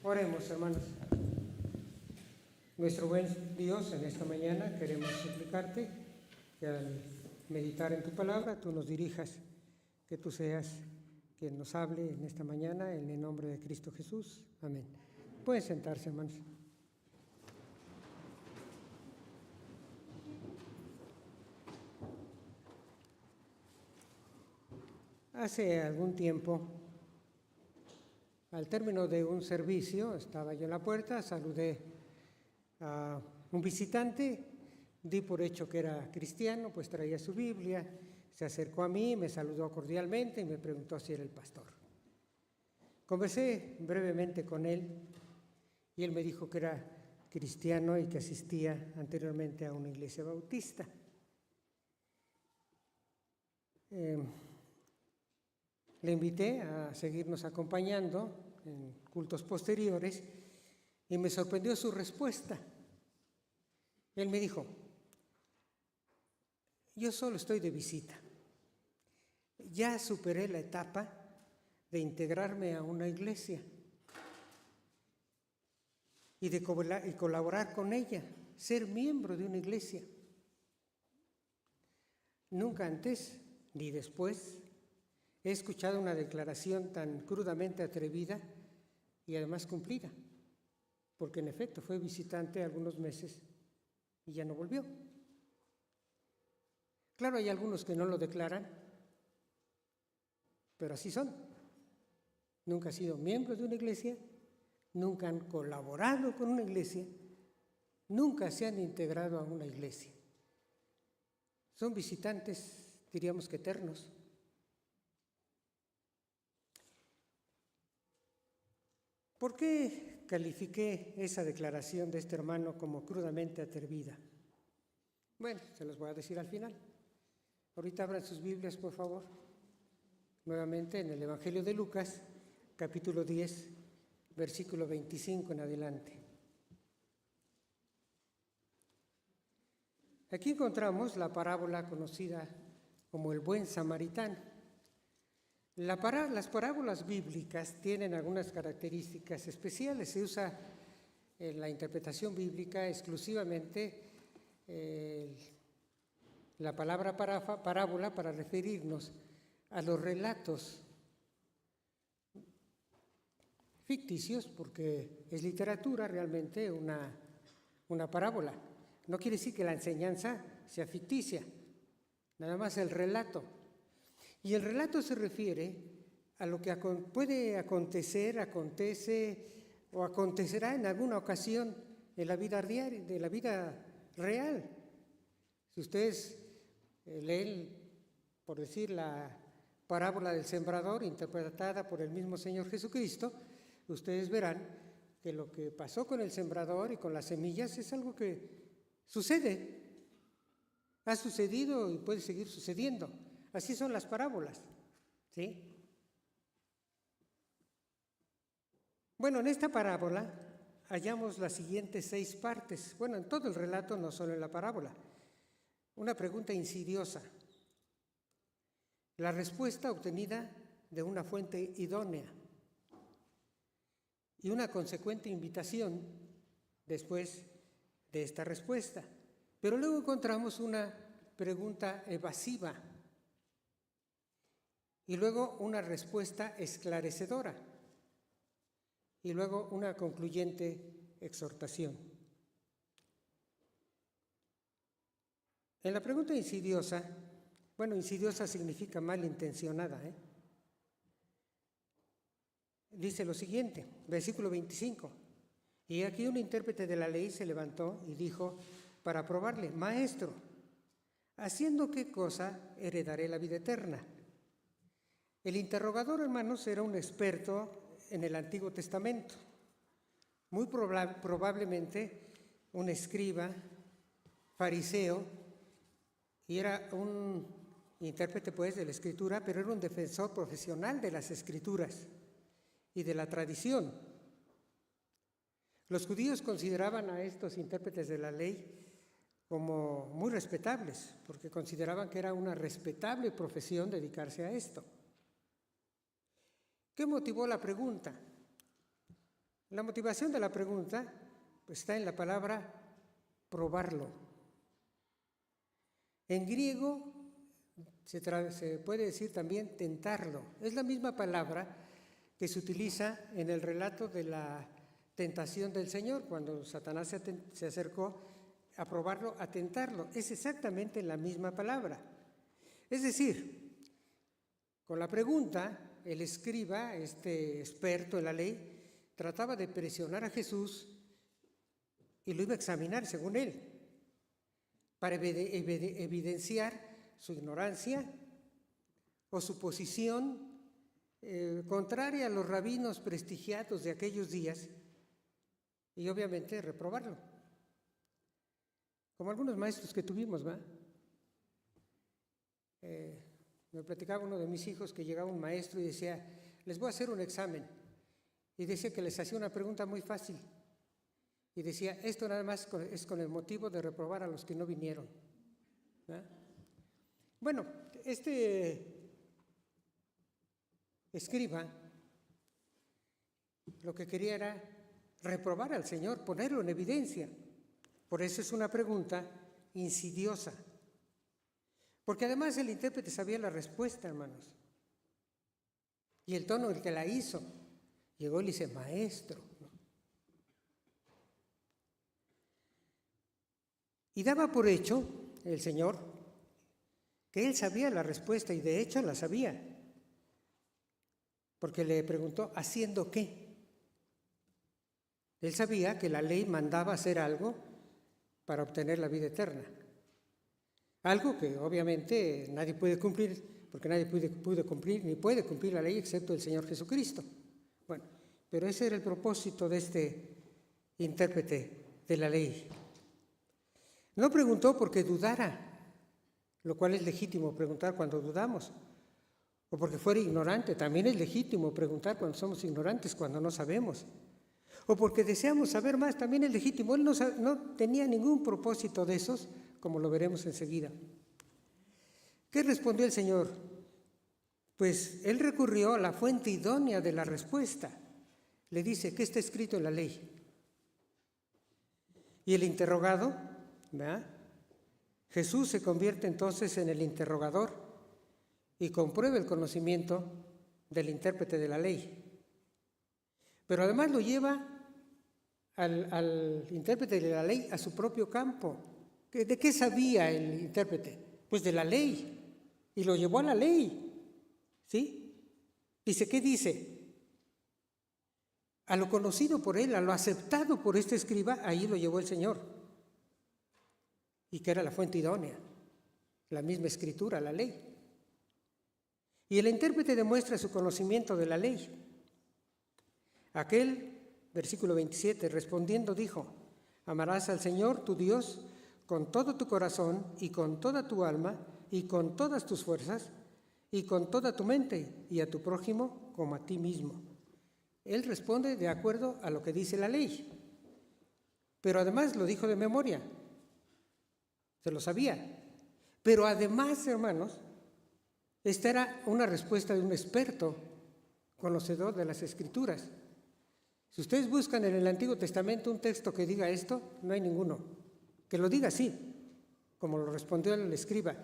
Oremos, hermanos. Nuestro buen Dios, en esta mañana queremos suplicarte que al meditar en tu palabra tú nos dirijas, que tú seas quien nos hable en esta mañana, en el nombre de Cristo Jesús. Amén. Pueden sentarse, hermanos. Hace algún tiempo, al término de un servicio, estaba yo en la puerta, saludé a un visitante, di por hecho que era cristiano, pues traía su Biblia, se acercó a mí, me saludó cordialmente y me preguntó si era el pastor. Conversé brevemente con él y él me dijo que era cristiano y que asistía anteriormente a una iglesia bautista. Le invité a seguirnos acompañando en cultos posteriores y me sorprendió su respuesta. Él me dijo: yo solo estoy de visita. Ya superé la etapa de integrarme a una iglesia y de colaborar con ella, ser miembro de una iglesia. Nunca antes ni después he escuchado una declaración tan crudamente atrevida y además cumplida, porque en efecto fue visitante algunos meses y ya no volvió. Claro, hay algunos que no lo declaran, pero así son. Nunca han sido miembros de una iglesia, nunca han colaborado con una iglesia, nunca se han integrado a una iglesia. Son visitantes, diríamos que eternos. ¿Por qué califiqué esa declaración de este hermano como crudamente atrevida? Bueno, se los voy a decir al final. Ahorita abran sus Biblias, por favor. Nuevamente en el Evangelio de Lucas, capítulo 10, versículo 25 en adelante. Aquí encontramos la parábola conocida como el buen samaritano. Las parábolas bíblicas tienen algunas características especiales. Se usa en la interpretación bíblica exclusivamente la palabra parábola para referirnos a los relatos ficticios, porque es literatura realmente una parábola. No quiere decir que la enseñanza sea ficticia, nada más el relato. Y el relato se refiere a lo que puede acontecer, acontece o acontecerá en alguna ocasión en la vida diaria, de la vida real. Si ustedes leen, por decir, la parábola del sembrador interpretada por el mismo Señor Jesucristo, ustedes verán que lo que pasó con el sembrador y con las semillas es algo que sucede, ha sucedido y puede seguir sucediendo. Así son las parábolas, ¿sí? Bueno, en esta parábola hallamos las siguientes 6 partes. Bueno, en todo el relato, no solo en la parábola. Una pregunta insidiosa. La respuesta obtenida de una fuente idónea. Y una consecuente invitación después de esta respuesta. Pero luego encontramos una pregunta evasiva. Y luego una respuesta esclarecedora. Y luego una concluyente exhortación. En la pregunta insidiosa, bueno, insidiosa significa malintencionada, dice lo siguiente, versículo 25. Y aquí un intérprete de la ley se levantó y dijo para probarle: Maestro, ¿haciendo qué cosa heredaré la vida eterna? El interrogador, hermanos, era un experto en el Antiguo Testamento, muy probablemente un escriba, fariseo, y era un intérprete pues de la Escritura, pero era un defensor profesional de las Escrituras y de la tradición. Los judíos consideraban a estos intérpretes de la ley como muy respetables, porque consideraban que era una respetable profesión dedicarse a esto. ¿Qué motivó la pregunta? La motivación de la pregunta pues, está en la palabra probarlo. En griego se puede decir también tentarlo. Es la misma palabra que se utiliza en el relato de la tentación del Señor, cuando Satanás se acercó a probarlo, a tentarlo. Es exactamente la misma palabra. Es decir, con la pregunta, el escriba, este experto en la ley, trataba de presionar a Jesús y lo iba a examinar según él, para evidenciar su ignorancia o su posición contraria a los rabinos prestigiados de aquellos días y obviamente reprobarlo. Como algunos maestros que tuvimos, ¿va? Me platicaba uno de mis hijos que llegaba un maestro y decía, les voy a hacer un examen. Y decía que les hacía una pregunta muy fácil. Y decía, esto nada más es con el motivo de reprobar a los que no vinieron. ¿Va? Bueno, este escriba lo que quería era reprobar al Señor, ponerlo en evidencia. Por eso es una pregunta insidiosa. Porque además el intérprete sabía la respuesta, hermanos. Y el tono el que la hizo. Llegó y le dice, maestro. Y daba por hecho el Señor que él sabía la respuesta y de hecho la sabía. Porque le preguntó, ¿haciendo qué? Él sabía que la ley mandaba hacer algo para obtener la vida eterna. Algo que obviamente nadie puede cumplir, porque nadie puede cumplir ni puede cumplir la ley excepto el Señor Jesucristo. Bueno, pero ese era el propósito de este intérprete de la ley. No preguntó porque dudara, lo cual es legítimo preguntar cuando dudamos, o porque fuera ignorante, también es legítimo preguntar cuando somos ignorantes, cuando no sabemos, o porque deseamos saber más, también es legítimo. Él no tenía ningún propósito de esos, como lo veremos enseguida. ¿Qué respondió el Señor? Pues él recurrió a la fuente idónea de la respuesta. Le dice, ¿qué está escrito en la ley? Y el interrogado, ¿verdad? Jesús se convierte entonces en el interrogador y comprueba el conocimiento del intérprete de la ley. Pero además lo lleva al intérprete de la ley a su propio campo. ¿De qué sabía el intérprete? Pues de la ley. Y lo llevó a la ley. ¿Sí? Dice, ¿qué dice? A lo conocido por él, a lo aceptado por este escriba, ahí lo llevó el Señor. Y que era la fuente idónea, la misma escritura, la ley. Y el intérprete demuestra su conocimiento de la ley. Aquel, versículo 27, respondiendo dijo, amarás al Señor tu Dios con todo tu corazón y con toda tu alma y con todas tus fuerzas y con toda tu mente y a tu prójimo como a ti mismo. Él responde de acuerdo a lo que dice la ley, pero además lo dijo de memoria, se lo sabía. Pero además, hermanos, esta era una respuesta de un experto conocedor de las Escrituras. Si ustedes buscan en el Antiguo Testamento un texto que diga esto, no hay ninguno. Que lo diga así, como lo respondió el escriba.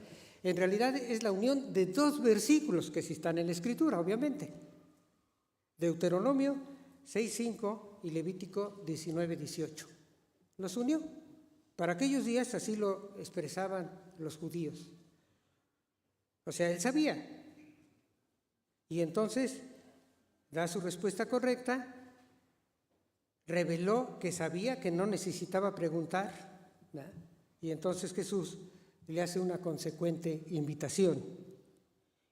En realidad es la unión de dos versículos que sí están en la Escritura, obviamente. Deuteronomio 6:5 y Levítico 19:18. Los unió. Para aquellos días así lo expresaban los judíos. O sea, él sabía. Y entonces da su respuesta correcta, reveló que sabía, que no necesitaba preguntar, ¿verdad? Y entonces Jesús le hace una consecuente invitación.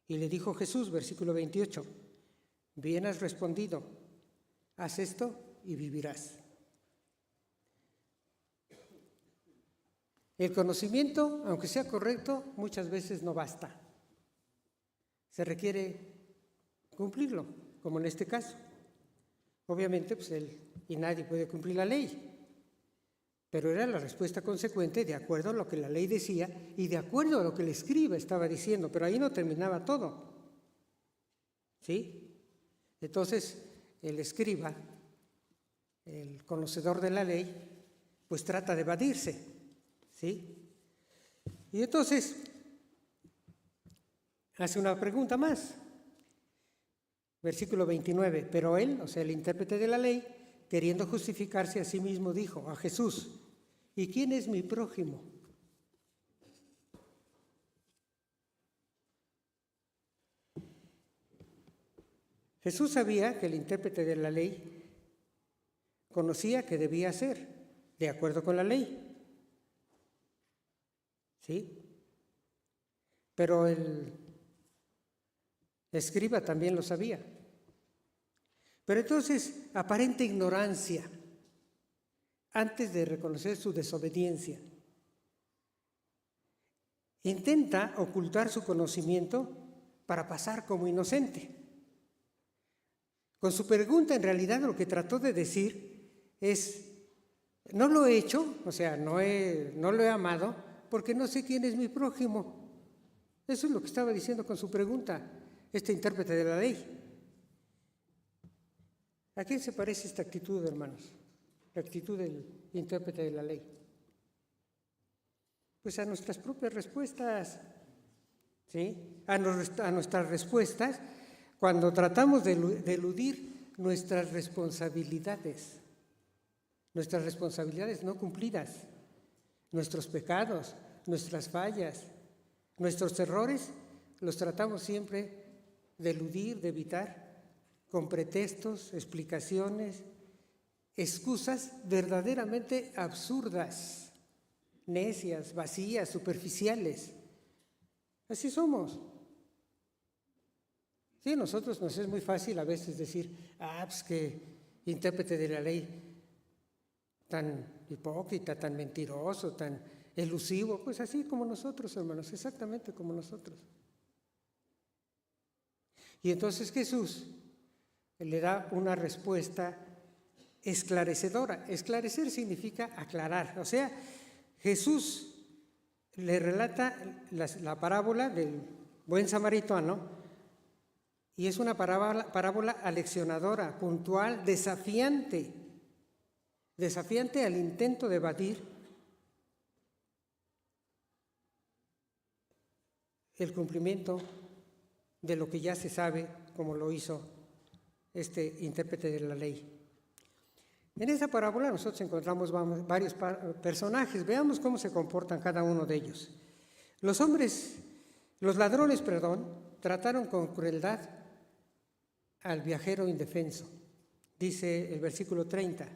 Y le dijo Jesús, versículo 28, bien has respondido, haz esto y vivirás. El conocimiento, aunque sea correcto, muchas veces no basta. Se requiere cumplirlo, como en este caso. Obviamente, pues y nadie puede cumplir la ley, pero era la respuesta consecuente de acuerdo a lo que la ley decía y de acuerdo a lo que el escriba estaba diciendo, pero ahí no terminaba todo. ¿Sí? Entonces, el escriba el conocedor de la ley, pues trata de evadirse, ¿sí? Y entonces hace una pregunta más. Versículo 29, pero él, o sea, el intérprete de la ley, queriendo justificarse a sí mismo, dijo a Jesús, ¿y quién es mi prójimo? Jesús sabía que el intérprete de la ley conocía que debía hacer de acuerdo con la ley, ¿sí? Pero el escriba también lo sabía. Pero entonces, aparente ignorancia, antes de reconocer su desobediencia, intenta ocultar su conocimiento para pasar como inocente. Con su pregunta, en realidad, lo que trató de decir es, no lo he hecho, o sea, no lo he amado, porque no sé quién es mi prójimo. Eso es lo que estaba diciendo con su pregunta, este intérprete de la ley. ¿A quién se parece esta actitud, hermanos? La actitud del intérprete de la ley. Pues a nuestras propias respuestas, ¿sí? A nuestras respuestas cuando tratamos de eludir nuestras responsabilidades no cumplidas, nuestros pecados, nuestras fallas, nuestros errores, los tratamos siempre de eludir, de evitar, con pretextos, explicaciones, excusas verdaderamente absurdas, necias, vacías, superficiales. Así somos. Sí, a nosotros nos es muy fácil a veces decir, pues que intérprete de la ley tan hipócrita, tan mentiroso, tan elusivo, pues así como nosotros, hermanos, exactamente como nosotros. Y entonces Jesús le da una respuesta esclarecedora. Esclarecer significa aclarar. O sea, Jesús le relata la parábola del buen samaritano y es una parábola aleccionadora, puntual, desafiante al intento de evadir el cumplimiento de lo que ya se sabe, como lo hizo este intérprete de la ley. En esa parábola nosotros encontramos varios personajes. Veamos cómo se comportan cada uno de ellos. Los ladrones, trataron con crueldad al viajero indefenso. Dice el versículo 30.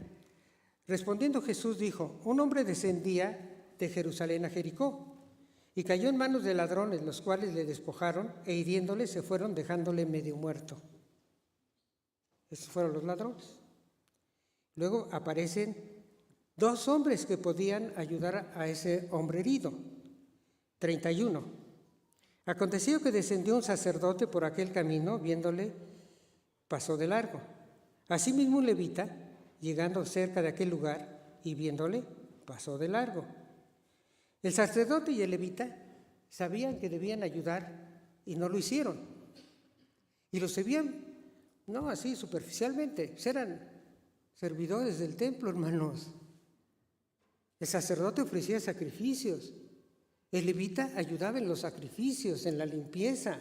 Respondiendo Jesús dijo, un hombre descendía de Jerusalén a Jericó y cayó en manos de ladrones, los cuales le despojaron e hiriéndole se fueron dejándole medio muerto. Esos fueron los ladrones. Luego aparecen dos hombres que podían ayudar a ese hombre herido. 31. Aconteció que descendió un sacerdote por aquel camino, viéndole, pasó de largo. Asimismo un levita, llegando cerca de aquel lugar y viéndole, pasó de largo. El sacerdote y el levita sabían que debían ayudar y no lo hicieron. Y los veían, no así superficialmente, eran servidores del templo, hermanos. El sacerdote ofrecía sacrificios. El levita ayudaba en los sacrificios, en la limpieza.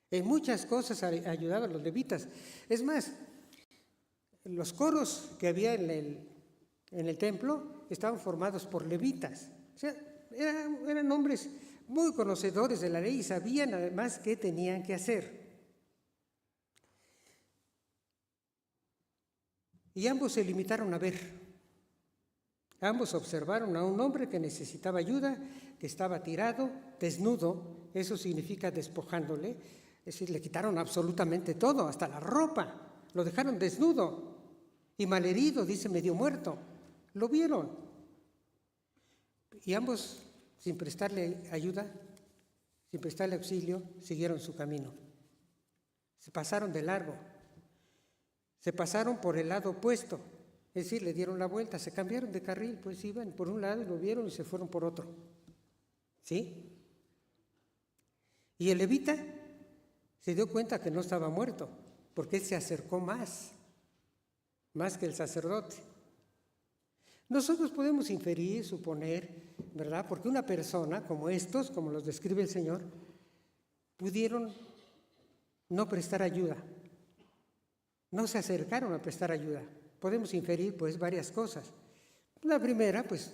En muchas cosas ayudaban los levitas. Es más, los coros que había en el templo estaban formados por levitas. O sea, eran hombres muy conocedores de la ley y sabían además qué tenían que hacer. Y ambos se limitaron a ver. Ambos observaron a un hombre que necesitaba ayuda, que estaba tirado, desnudo, eso significa despojándole, es decir, le quitaron absolutamente todo, hasta la ropa, lo dejaron desnudo y malherido, dice medio muerto, lo vieron. Y ambos, sin prestarle ayuda, sin prestarle auxilio, siguieron su camino. Se pasaron de largo. Se pasaron por el lado opuesto, es decir, le dieron la vuelta, se cambiaron de carril, pues iban por un lado y lo vieron y se fueron por otro. ¿Sí? Y el levita se dio cuenta que no estaba muerto, porque él se acercó más más que el sacerdote. Nosotros podemos inferir, suponer, ¿verdad? Porque una persona como estos, como los describe el Señor, pudieron no prestar ayuda, no se acercaron a prestar ayuda. Podemos inferir, pues, varias cosas. La primera, pues,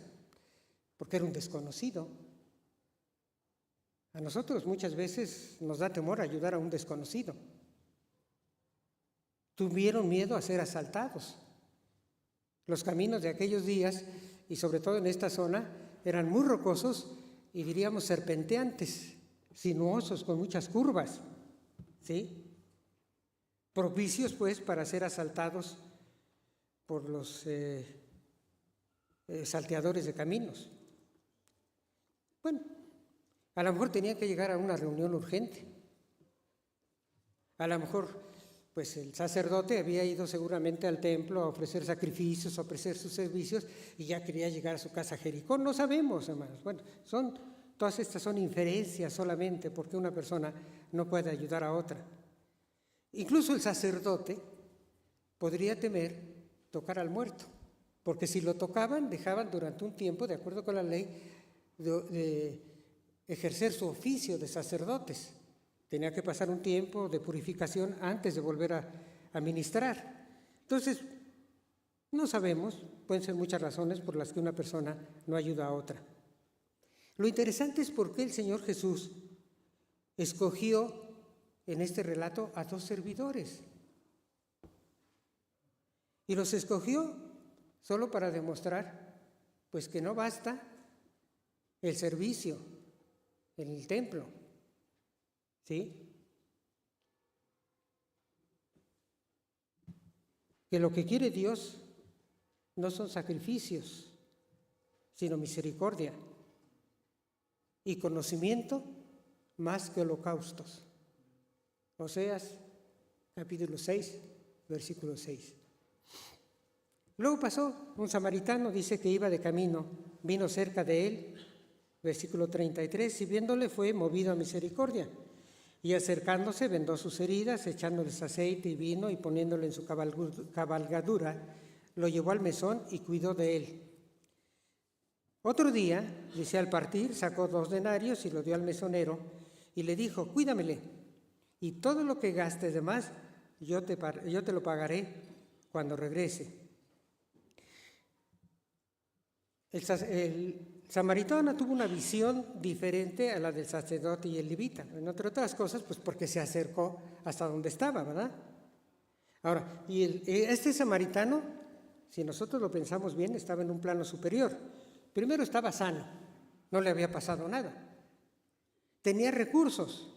porque era un desconocido. A nosotros muchas veces nos da temor ayudar a un desconocido. Tuvieron miedo a ser asaltados. Los caminos de aquellos días, y sobre todo en esta zona, eran muy rocosos y diríamos serpenteantes, sinuosos, con muchas curvas, ¿sí? Propicios, pues, para ser asaltados por los salteadores de caminos. Bueno, a lo mejor tenían que llegar a una reunión urgente. A lo mejor, pues, el sacerdote había ido seguramente al templo a ofrecer sacrificios, a ofrecer sus servicios, y ya quería llegar a su casa Jericó. No sabemos, hermanos. Bueno, todas estas son inferencias solamente porque una persona no puede ayudar a otra. Incluso el sacerdote podría temer tocar al muerto, porque si lo tocaban, dejaban durante un tiempo, de acuerdo con la ley, de ejercer su oficio de sacerdotes. Tenía que pasar un tiempo de purificación antes de volver a ministrar. Entonces, no sabemos, pueden ser muchas razones por las que una persona no ayuda a otra. Lo interesante es por qué el Señor Jesús escogió en este relato a dos servidores. Y los escogió solo para demostrar, pues, que no basta el servicio en el templo, ¿sí? Que lo que quiere Dios no son sacrificios, sino misericordia y conocimiento más que holocaustos. Oseas, capítulo 6, versículo 6. Luego pasó un samaritano, dice que iba de camino, vino cerca de él, versículo 33, y viéndole fue movido a misericordia. Y acercándose vendó sus heridas, echándoles aceite y vino y poniéndole en su cabalgadura, lo llevó al mesón y cuidó de él. Otro día, dice, al partir, sacó 2 denarios y lo dio al mesonero y le dijo, cuídamele, y todo lo que gastes de más, yo te lo pagaré cuando regrese. El samaritano tuvo una visión diferente a la del sacerdote y el levita, entre otras cosas, pues porque se acercó hasta donde estaba, ¿verdad? Ahora, este samaritano, si nosotros lo pensamos bien, estaba en un plano superior. Primero estaba sano, no le había pasado nada. Tenía recursos.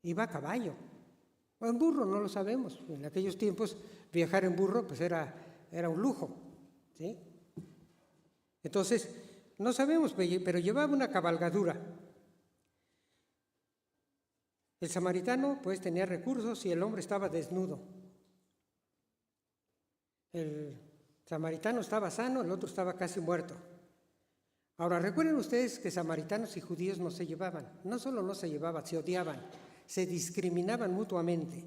Iba a caballo o en burro, no lo sabemos. En aquellos tiempos viajar en burro pues era un lujo, ¿sí? Entonces, no sabemos, pero llevaba una cabalgadura. El samaritano pues tenía recursos y el hombre estaba desnudo. El samaritano estaba sano, el otro estaba casi muerto. Ahora, recuerden ustedes que samaritanos y judíos no se llevaban. No solo no se llevaban, se odiaban, se discriminaban mutuamente.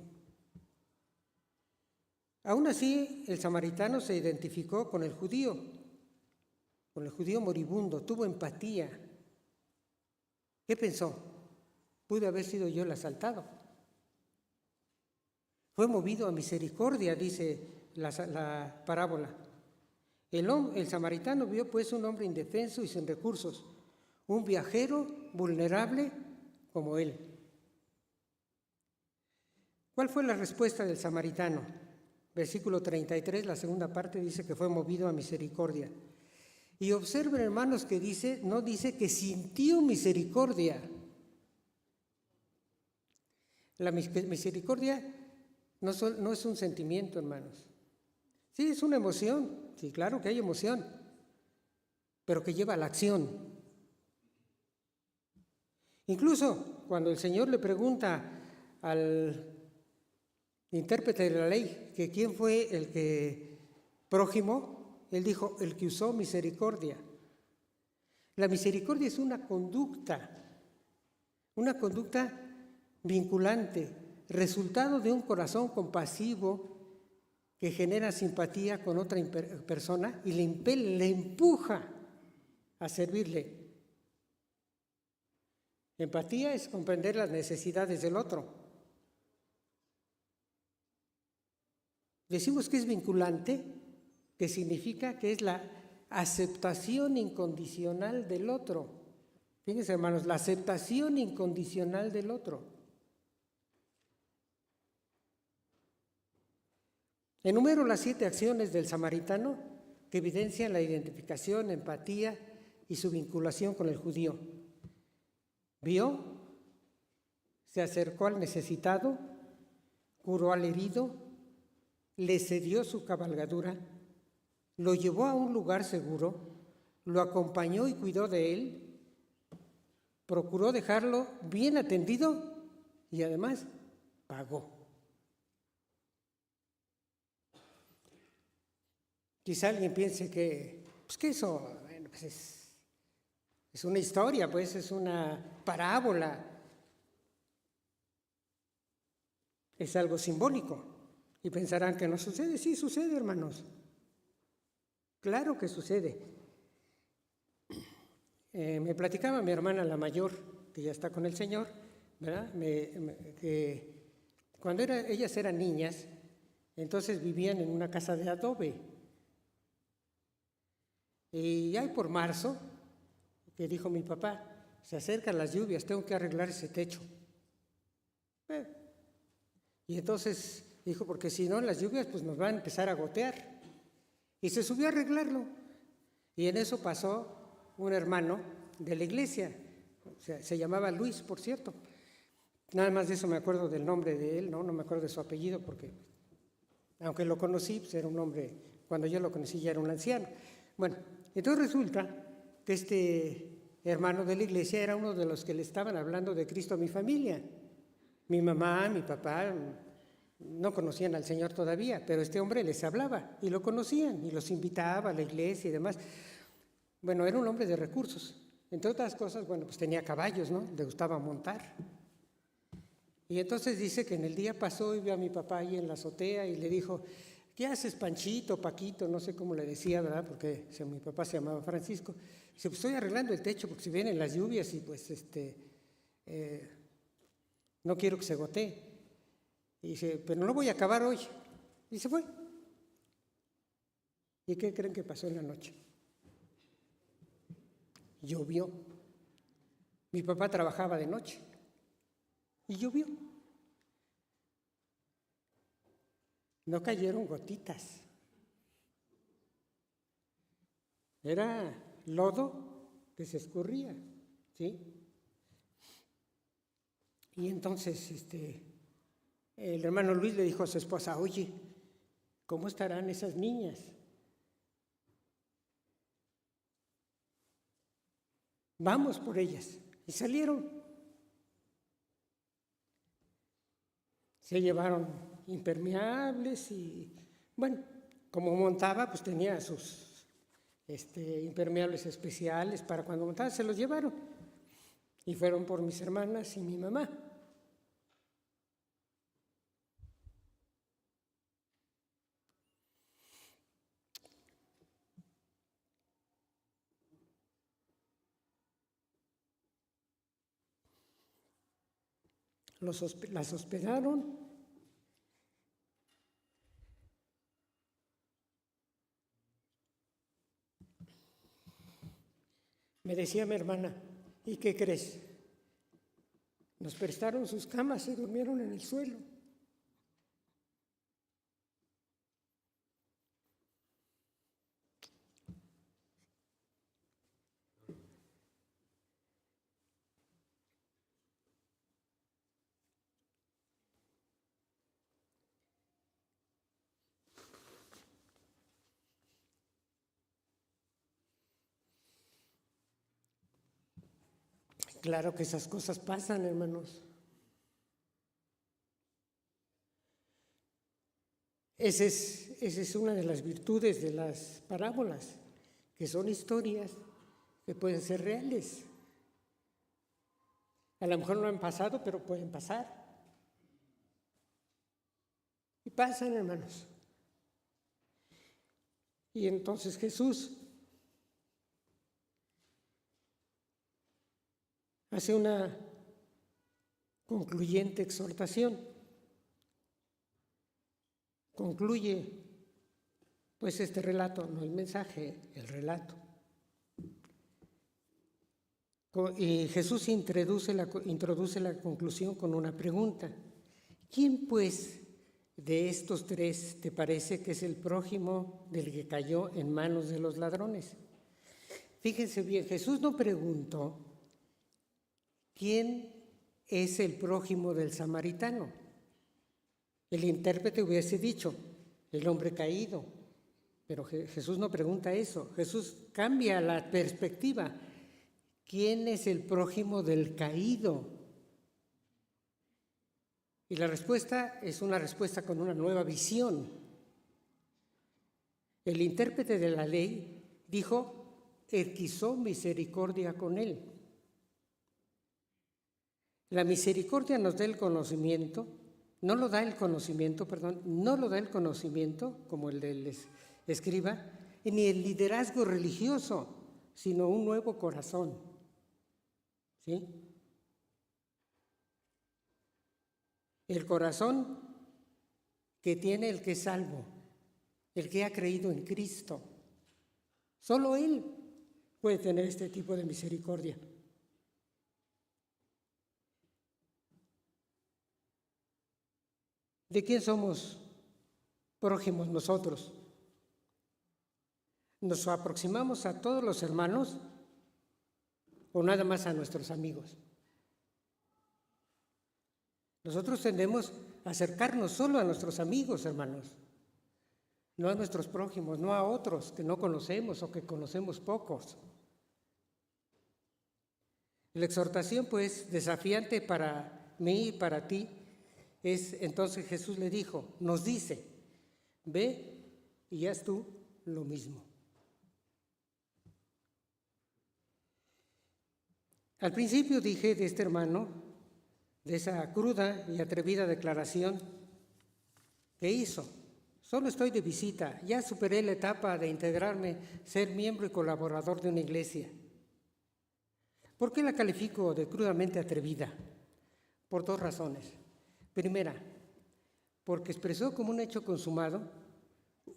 Aún así, el samaritano se identificó con el judío moribundo, tuvo empatía. ¿Qué pensó? Pude haber sido yo el asaltado. Fue movido a misericordia, dice la parábola. El samaritano vio pues un hombre indefenso y sin recursos, un viajero vulnerable como él. ¿Cuál fue la respuesta del samaritano? Versículo 33, la segunda parte, dice que fue movido a misericordia. Y observen, hermanos, que no dice que sintió misericordia. La misericordia no es un sentimiento, hermanos. Sí, es una emoción. Sí, claro que hay emoción, pero que lleva a la acción. Incluso cuando el Señor le pregunta al intérprete de la ley que quién fue el que prójimo, él dijo, el que usó misericordia. La misericordia es una conducta vinculante, resultado de un corazón compasivo que genera simpatía con otra persona y le impele, le empuja a servirle. Empatía es comprender las necesidades del otro. Decimos que es vinculante, que significa que es la aceptación incondicional del otro. Fíjense, hermanos, la aceptación incondicional del otro. Enumero las 7 acciones del samaritano que evidencian la identificación, empatía y su vinculación con el judío. Vio, se acercó al necesitado, curó al herido, le cedió su cabalgadura, lo llevó a un lugar seguro, lo acompañó y cuidó de él, procuró dejarlo bien atendido y además pagó. Quizá alguien piense que eso, bueno, pues es una historia, pues es una parábola, es algo simbólico. Y pensarán que no sucede. Sí sucede, hermanos. Claro que sucede. Me platicaba mi hermana, la mayor, que ya está con el Señor, ¿verdad? Que cuando ellas eran niñas, entonces vivían en una casa de adobe. Y ahí por marzo, que dijo mi papá, se acercan las lluvias, tengo que arreglar ese techo. Y entonces dijo, porque si no, las lluvias pues nos van a empezar a gotear. Y se subió a arreglarlo. Y en eso pasó un hermano de la iglesia, o sea, se llamaba Luis, por cierto. Nada más de eso me acuerdo del nombre de él, no me acuerdo de su apellido, porque aunque lo conocí, pues era un hombre, cuando yo lo conocí ya era un anciano. Bueno, entonces resulta que este hermano de la iglesia era uno de los que le estaban hablando de Cristo a mi familia. Mi mamá, mi papá no conocían al Señor todavía, pero este hombre les hablaba y lo conocían y los invitaba a la iglesia y demás. Bueno, era un hombre de recursos. Entre otras cosas, bueno, pues tenía caballos, ¿no? Le gustaba montar. Y entonces dice que en el día pasó y vio a mi papá ahí en la azotea y le dijo, ¿qué haces, Panchito, Paquito? No sé cómo le decía, ¿verdad? Porque mi papá se llamaba Francisco. Dice, pues estoy arreglando el techo porque si vienen las lluvias y pues no quiero que se gotee. Y dice, pero no voy a acabar hoy. Y se fue. ¿Y qué creen que pasó en la noche? Llovió. Mi papá trabajaba de noche. Y llovió. No cayeron gotitas. Era lodo que se escurría, ¿sí? Y entonces el hermano Luis le dijo a su esposa, oye, ¿cómo estarán esas niñas? Vamos por ellas. Y salieron. Se llevaron impermeables y, bueno, como montaba, pues tenía sus impermeables especiales para cuando montaba, se los llevaron. Y fueron por mis hermanas y mi mamá. Las hospedaron. Me decía mi hermana, ¿y qué crees? Nos prestaron sus camas y durmieron en el suelo. Claro que esas cosas pasan, hermanos. Esa es una de las virtudes de las parábolas, que son historias que pueden ser reales. A lo mejor no han pasado, pero pueden pasar. Y pasan, hermanos. Y entonces Jesús hace una concluyente exhortación. Concluye pues este relato, no el mensaje, el relato. Y Jesús introduce la conclusión con una pregunta. ¿Quién pues de estos tres te parece que es el prójimo del que cayó en manos de los ladrones? Fíjense bien, Jesús no preguntó quién es el prójimo del samaritano. El intérprete hubiese dicho, el hombre caído, pero Jesús no pregunta eso. Jesús cambia la perspectiva. ¿Quién es el prójimo del caído? Y la respuesta es una respuesta con una nueva visión. El intérprete de la ley dijo, quiso misericordia con él. La misericordia nos da el conocimiento, no lo da el conocimiento como el del escriba, ni el liderazgo religioso, sino un nuevo corazón. ¿Sí? El corazón que tiene el que es salvo, el que ha creído en Cristo. Solo Él puede tener este tipo de misericordia. ¿De quién somos prójimos nosotros? ¿Nos aproximamos a todos los hermanos o nada más a nuestros amigos? Nosotros tendemos a acercarnos solo a nuestros amigos, hermanos, no a nuestros prójimos, no a otros que no conocemos o que conocemos pocos. La exhortación, pues, desafiante para mí y para ti, es, entonces Jesús le dijo, nos dice, ve y haz tú lo mismo. Al principio dije de este hermano, de esa cruda y atrevida declaración que hizo. Solo estoy de visita, ya superé la etapa de integrarme, ser miembro y colaborador de una iglesia. ¿Por qué la califico de crudamente atrevida? Por dos razones. Primera, porque expresó como un hecho consumado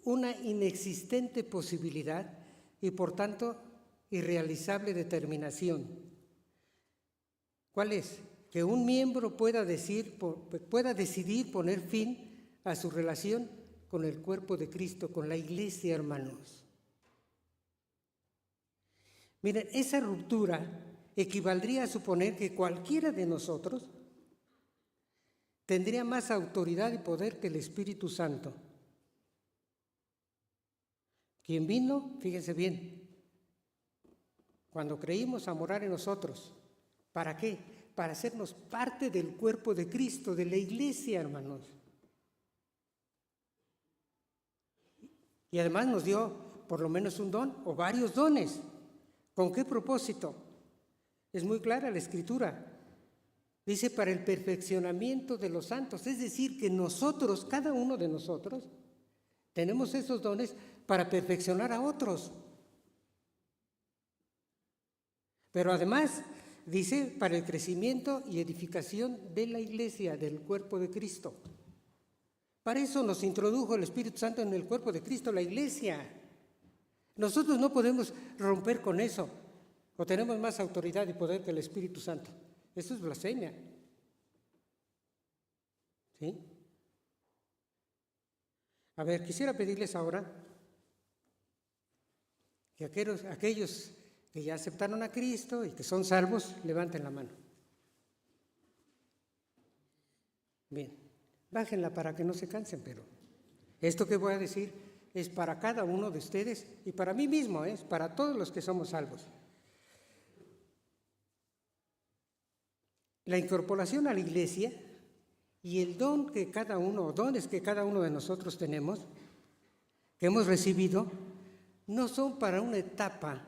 una inexistente posibilidad y por tanto irrealizable determinación. ¿Cuál es? Que un miembro pueda decidir poner fin a su relación con el cuerpo de Cristo, con la iglesia, hermanos. Miren, esa ruptura equivaldría a suponer que cualquiera de nosotros tendría más autoridad y poder que el Espíritu Santo, quien vino, fíjense bien, cuando creímos a morar en nosotros. ¿Para qué? Para hacernos parte del cuerpo de Cristo, de la iglesia, hermanos. Y además nos dio por lo menos un don o varios dones. ¿Con qué propósito? Es muy clara la Escritura. Dice, para el perfeccionamiento de los santos. Es decir, que nosotros, cada uno de nosotros, tenemos esos dones para perfeccionar a otros. Pero además, dice, para el crecimiento y edificación de la iglesia, del cuerpo de Cristo. Para eso nos introdujo el Espíritu Santo en el cuerpo de Cristo, la iglesia. Nosotros no podemos romper con eso, o tenemos más autoridad y poder que el Espíritu Santo. Eso es blasfemia. ¿Sí? A ver, quisiera pedirles ahora que aquellos que ya aceptaron a Cristo y que son salvos, levanten la mano. Bien, bájenla para que no se cansen, pero esto que voy a decir es para cada uno de ustedes y para mí mismo, es para todos los que somos salvos. La incorporación a la iglesia y el dones que cada uno de nosotros tenemos, que hemos recibido, no son para una etapa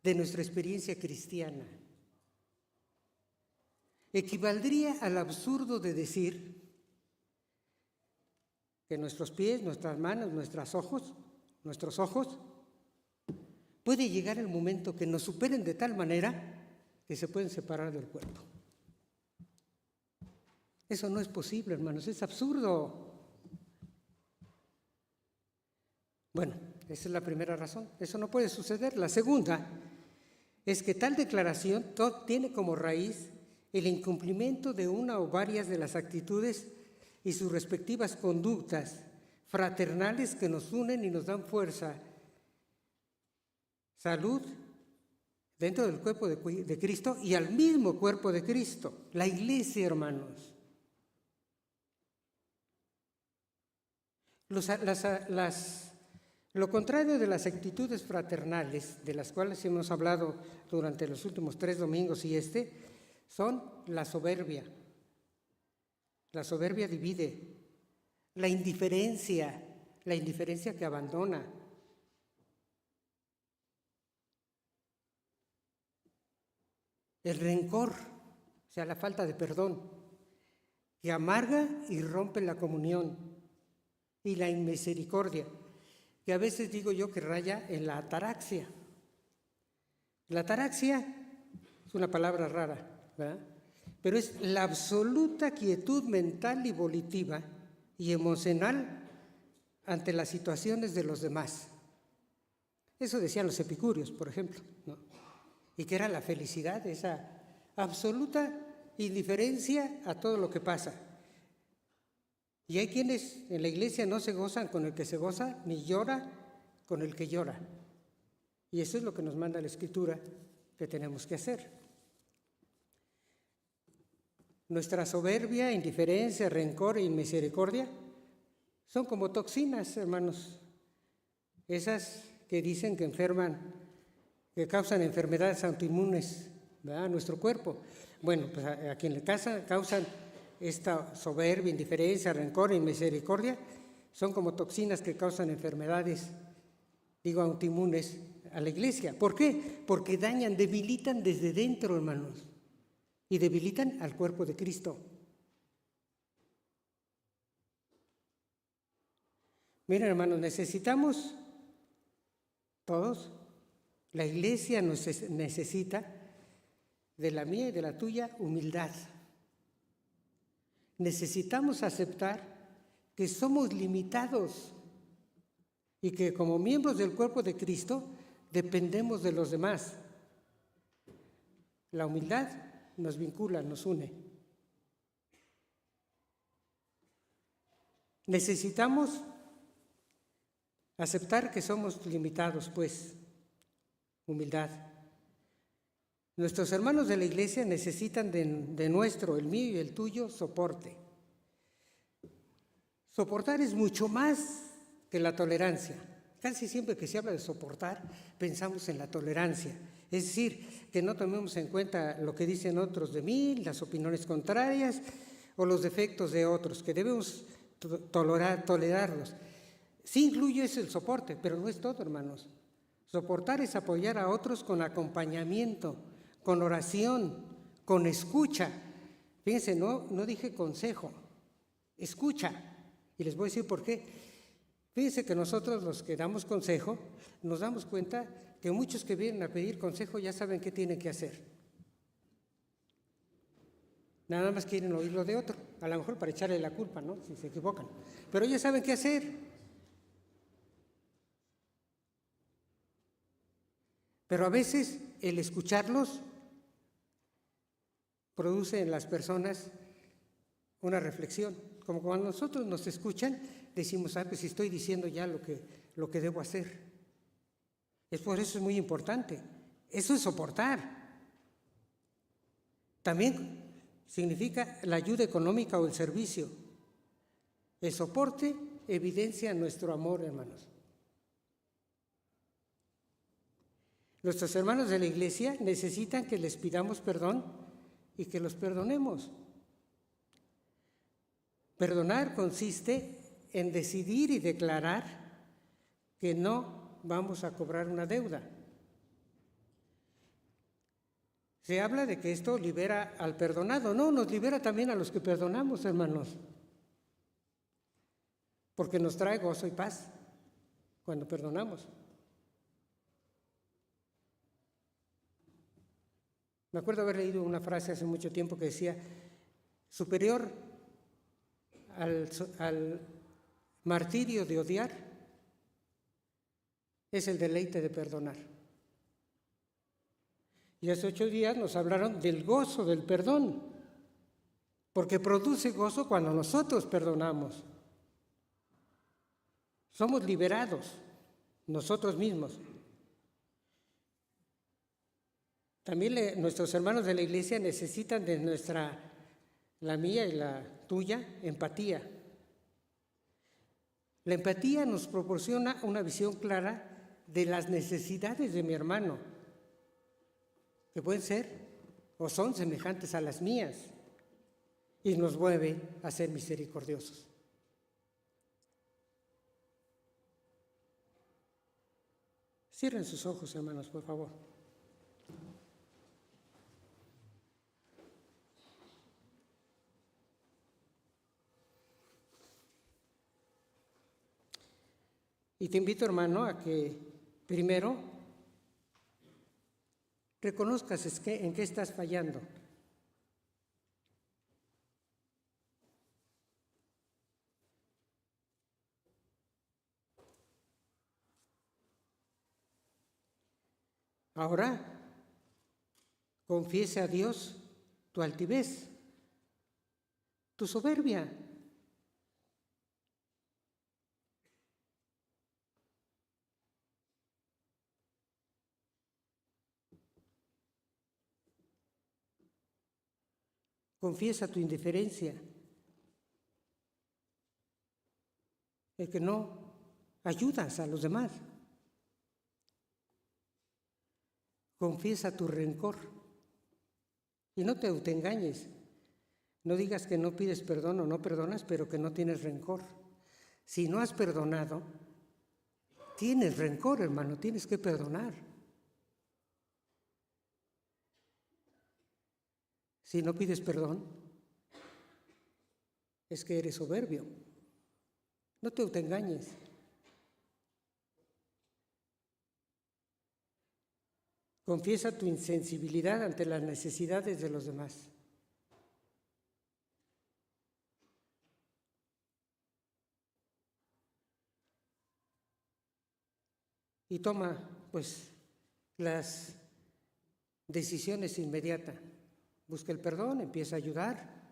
de nuestra experiencia cristiana. Equivaldría al absurdo de decir que nuestros pies, nuestras manos, nuestros ojos nuestros ojos, puede llegar el momento que nos superen de tal manera que se pueden separar del cuerpo. Eso no es posible, hermanos, es absurdo. Bueno, esa es la primera razón, eso no puede suceder. La segunda es que tal declaración tiene como raíz el incumplimiento de una o varias de las actitudes y sus respectivas conductas fraternales que nos unen y nos dan fuerza, salud dentro del cuerpo de Cristo y al mismo cuerpo de Cristo, la iglesia, hermanos. Lo contrario de las actitudes fraternales, de las cuales hemos hablado durante los últimos 3 domingos y son la soberbia. La soberbia divide, la indiferencia que abandona. El rencor, o sea, la falta de perdón, que amarga y rompe la comunión. Y la inmisericordia, que a veces digo yo que raya en la ataraxia. La ataraxia es una palabra rara, ¿verdad? Pero es la absoluta quietud mental y volitiva y emocional ante las situaciones de los demás. Eso decían los epicúreos, por ejemplo, ¿no? Y que era la felicidad, esa absoluta indiferencia a todo lo que pasa. Y hay quienes en la iglesia no se gozan con el que se goza, ni llora con el que llora. Y eso es lo que nos manda la Escritura que tenemos que hacer. Nuestra soberbia, indiferencia, rencor y misericordia son como toxinas, hermanos. Esas que dicen que enferman, que causan enfermedades autoinmunes, ¿verdad?, a nuestro cuerpo. Bueno, pues a quien le causan esta soberbia, indiferencia, rencor y misericordia, son como toxinas que causan enfermedades, autoinmunes a la iglesia. ¿Por qué? Porque dañan, debilitan desde dentro, hermanos, y debilitan al cuerpo de Cristo. Miren, hermanos, necesitamos todos, la iglesia necesita de la mía y de la tuya humildad. Necesitamos aceptar que somos limitados y que como miembros del cuerpo de Cristo dependemos de los demás. La humildad nos vincula, nos une. Necesitamos aceptar que somos limitados, pues, humildad. Nuestros hermanos de la iglesia necesitan de nuestro, el mío y el tuyo, soporte. Soportar es mucho más que la tolerancia. Casi siempre que se habla de soportar, pensamos en la tolerancia. Es decir, que no tomemos en cuenta lo que dicen otros de mí, las opiniones contrarias o los defectos de otros, que debemos tolerarlos. Sí incluye eso el soporte, pero no es todo, hermanos. Soportar es apoyar a otros con acompañamiento, con oración, con escucha. Fíjense, no dije consejo, escucha. Y les voy a decir por qué. Fíjense que nosotros los que damos consejo, nos damos cuenta que muchos que vienen a pedir consejo ya saben qué tienen que hacer. Nada más quieren oírlo de otro, a lo mejor para echarle la culpa, ¿no?, si se equivocan. Pero ya saben qué hacer. Pero a veces el escucharlos produce en las personas una reflexión. Como cuando nosotros nos escuchan, decimos, pues si estoy diciendo ya lo que debo hacer. Por eso es muy importante. Eso es soportar. También significa la ayuda económica o el servicio. El soporte evidencia nuestro amor, hermanos. Nuestros hermanos de la iglesia necesitan que les pidamos perdón y que los perdonemos. Perdonar consiste en decidir y declarar que no vamos a cobrar una deuda. Se habla de que esto libera al perdonado. No, nos libera también a los que perdonamos, hermanos, porque nos trae gozo y paz. cuando perdonamos. Me acuerdo haber leído una frase hace mucho tiempo que decía, superior al martirio de odiar es el deleite de perdonar. Y hace 8 días nos hablaron del gozo del perdón, porque produce gozo cuando nosotros perdonamos. Somos liberados nosotros mismos. También nuestros hermanos de la iglesia necesitan de la mía y la tuya, empatía. La empatía nos proporciona una visión clara de las necesidades de mi hermano, que pueden ser o son semejantes a las mías, y nos mueve a ser misericordiosos. Cierren sus ojos, hermanos, por favor. Y te invito, hermano, a que primero reconozcas en qué estás fallando. Ahora, confiesa a Dios tu altivez, tu soberbia. Confiesa tu indiferencia, el que no ayudas a los demás. Confiesa tu rencor y no te autoengañes. No digas que no pides perdón o no perdonas, pero que no tienes rencor. Si no has perdonado, tienes rencor, hermano, tienes que perdonar. Si no pides perdón, es que eres soberbio. No te autoengañes. Confiesa tu insensibilidad ante las necesidades de los demás. Y toma, pues, las decisiones inmediatas. Busca el perdón, empieza a ayudar.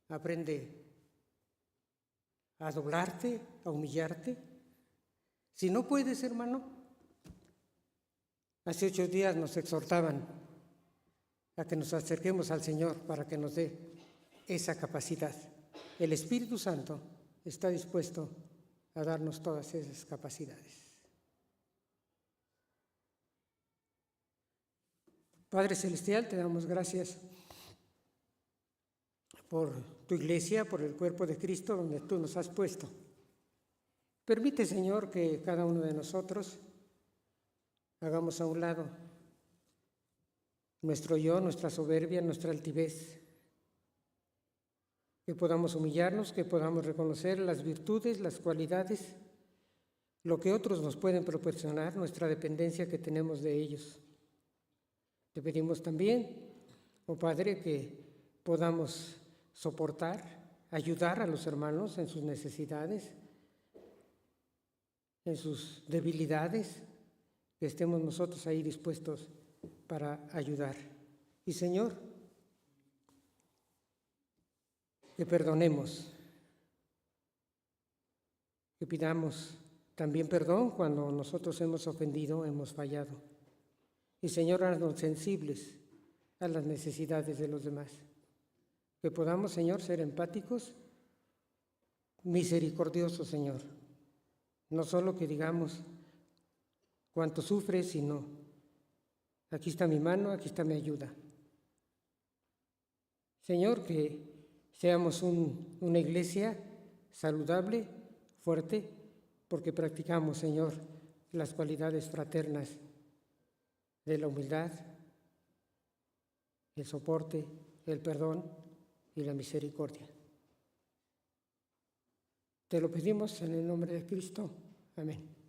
Aprende a doblarte, a humillarte. Si no puedes, hermano, hace 8 días nos exhortaban a que nos acerquemos al Señor para que nos dé esa capacidad. El Espíritu Santo está dispuesto a darnos todas esas capacidades. Padre Celestial, te damos gracias por tu iglesia, por el cuerpo de Cristo donde tú nos has puesto. Permite, Señor, que cada uno de nosotros hagamos a un lado nuestro yo, nuestra soberbia, nuestra altivez, que podamos humillarnos, que podamos reconocer las virtudes, las cualidades, lo que otros nos pueden proporcionar, nuestra dependencia que tenemos de ellos. Te pedimos también, oh Padre, que podamos soportar, ayudar a los hermanos en sus necesidades, en sus debilidades, que estemos nosotros ahí dispuestos para ayudar. Y Señor, que perdonemos, que pidamos también perdón cuando nosotros hemos ofendido, hemos fallado. Y Señor, haznos sensibles a las necesidades de los demás. Que podamos, Señor, ser empáticos, misericordiosos, Señor. No solo que digamos cuánto sufres, sino aquí está mi mano, aquí está mi ayuda. Señor, que seamos una iglesia saludable, fuerte, porque practicamos, Señor, las cualidades fraternas de la humildad, el soporte, el perdón y la misericordia. Te lo pedimos en el nombre de Cristo. Amén.